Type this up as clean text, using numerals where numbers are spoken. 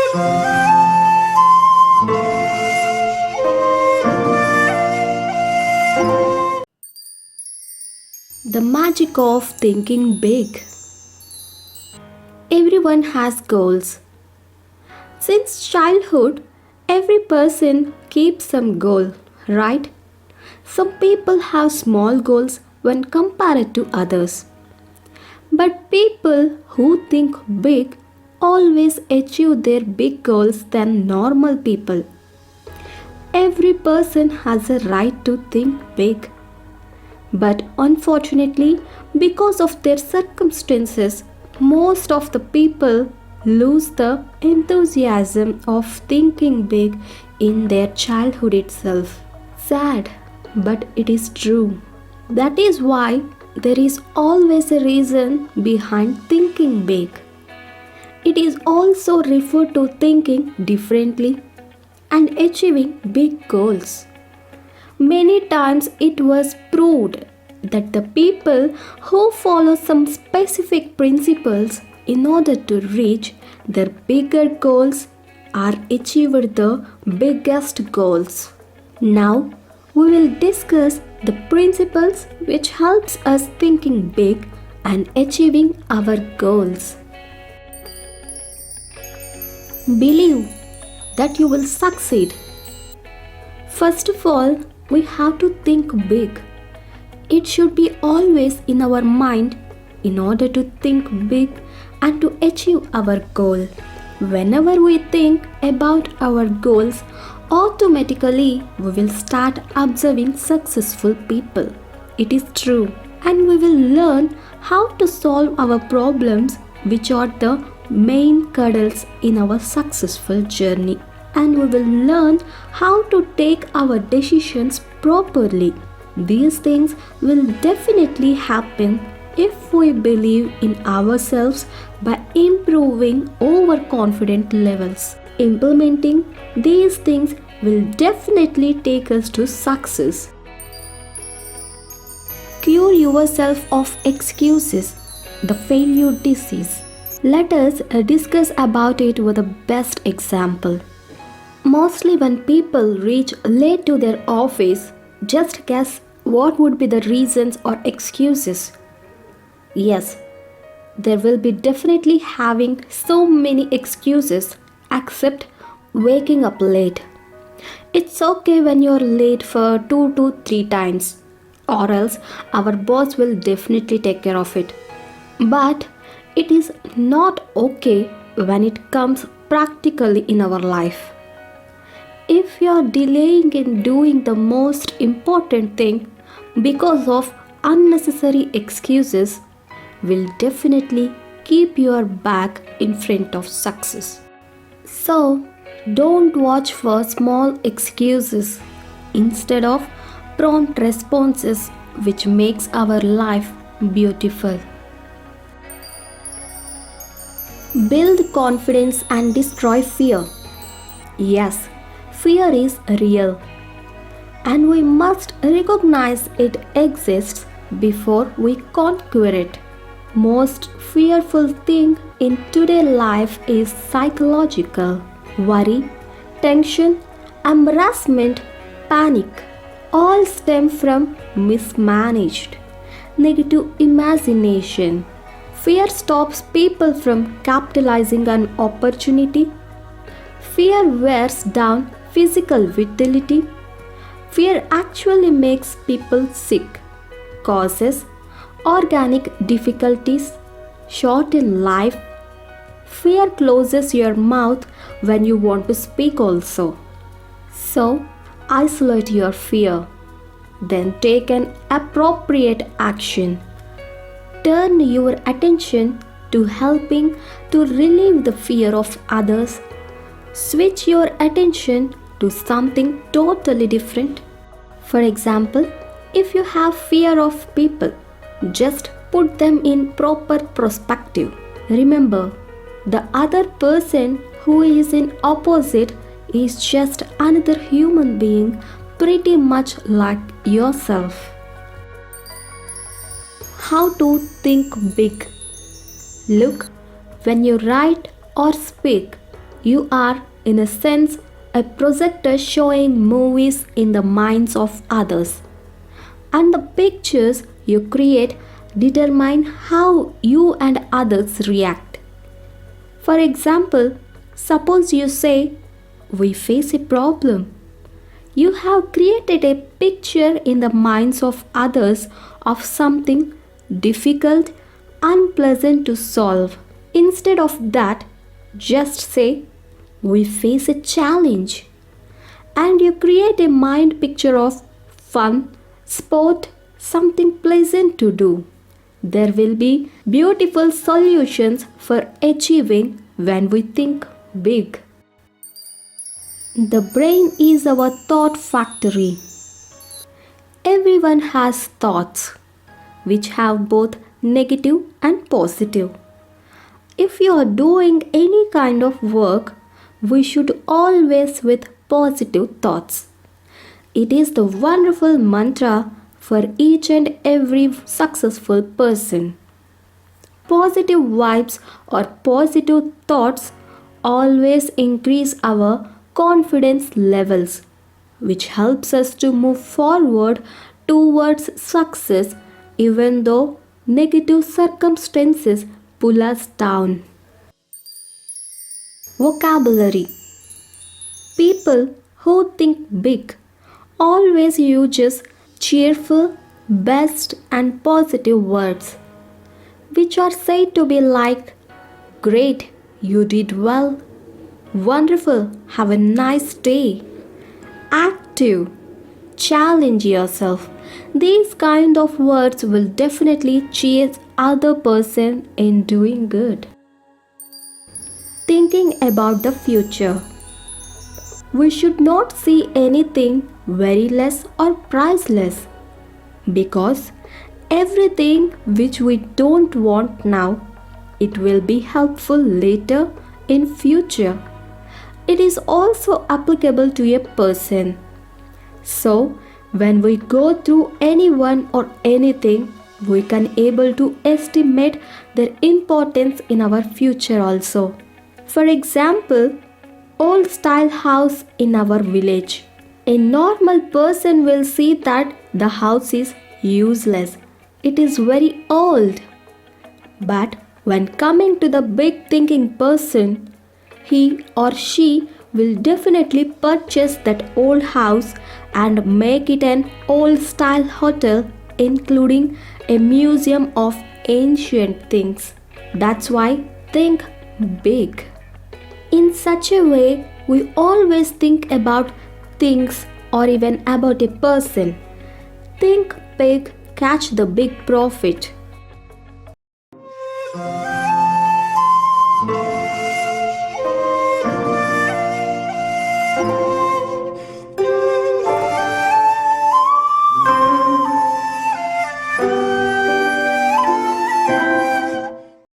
The magic of thinking big. Everyone has goals. Since childhood, every person keeps some goal, right? Some people have small goals when compared to others. But people who think big always achieve their big goals than normal people. Every person has a right to think big. But unfortunately, because of their circumstances, most of the people lose the enthusiasm of thinking big in their childhood itself. Sad, but it is true. That is why there is always a reason behind thinking big. It is also referred to thinking differently and achieving big goals. Many times it was proved that the people who follow some specific principles in order to reach their bigger goals are achieved the biggest goals. Now we will discuss the principles which helps us thinking big and achieving our goals. Believe that you will succeed. First of all, we have to think big. It should be always in our mind in order to think big and to achieve our goal. Whenever we think about our goals, automatically we will start observing successful people. It is true. And we will learn how to solve our problems, which are the main hurdles in our successful journey. And we will learn how to take our decisions properly. These things will definitely happen if we believe in ourselves by improving overconfident levels. Implementing these things will definitely take us to success. Cure yourself of excuses, the failure disease. Let us discuss about it with the best example. Mostly when people reach late to their office, just guess what would be the reasons or excuses. Yes, there will be definitely having so many excuses except waking up late. It's okay when you're late for 2 to 3 times, or else our boss will definitely take care of it. But it is not okay when it comes practically in our life. If you are delaying in doing the most important thing because of unnecessary excuses, will definitely keep your back in front of success. So, don't watch for small excuses instead of prompt responses, which makes our life beautiful. Build confidence and destroy fear. Yes, fear is real, and we must recognize it exists before we conquer it. Most fearful thing in today's life is psychological. Worry, tension, embarrassment, panic all stem from mismanaged negative imagination. Fear stops people from capitalizing on opportunity. Fear wears down physical vitality. Fear actually makes people sick, causes organic difficulties, shorten life. Fear closes your mouth when you want to speak also. So, isolate your fear. Then take an appropriate action. Turn your attention to helping to relieve the fear of others. Switch your attention to something totally different. For example, if you have fear of people, just put them in proper perspective. Remember, the other person who is in opposite is just another human being pretty much like yourself. How to think big. Look, when you write or speak, You are, in a sense, a projector showing movies in the minds of others. And the pictures you create determine how you and others react. For example, suppose you say, "We face a problem." You have created a picture in the minds of others of something difficult, unpleasant to solve. Instead of that, just say, "We face a challenge." And you create a mind picture of fun, sport, something pleasant to do. There will be beautiful solutions for achieving when we think big. The brain is our thought factory. Everyone has thoughts which have both negative and positive. If you are doing any kind of work, we should always with positive thoughts. It is the wonderful mantra for each and every successful person. Positive vibes or positive thoughts always increase our confidence levels, which helps us to move forward towards success even though negative circumstances pull us down. Vocabulary. People who think big always use cheerful, best, and positive words, which are said to be like, "Great, you did well," "Wonderful, have a nice day," "Active," "Challenge yourself." These kind of words will definitely cheer other person in doing good. Thinking about the future. We should not see anything very less or priceless, because everything which we don't want now, it will be helpful later in future. It is also applicable to a person. So when we go through anyone or anything, we can able to estimate their importance in our future also. For example, old style house in our village. A normal person will see that the house is useless. It is very old. But when coming to the big thinking person, he or she will definitely purchase that old house and make it an old style hotel, including a museum of ancient things. That's why think big. In such a way, we always think about things or even about a person. Think big, catch the big profit.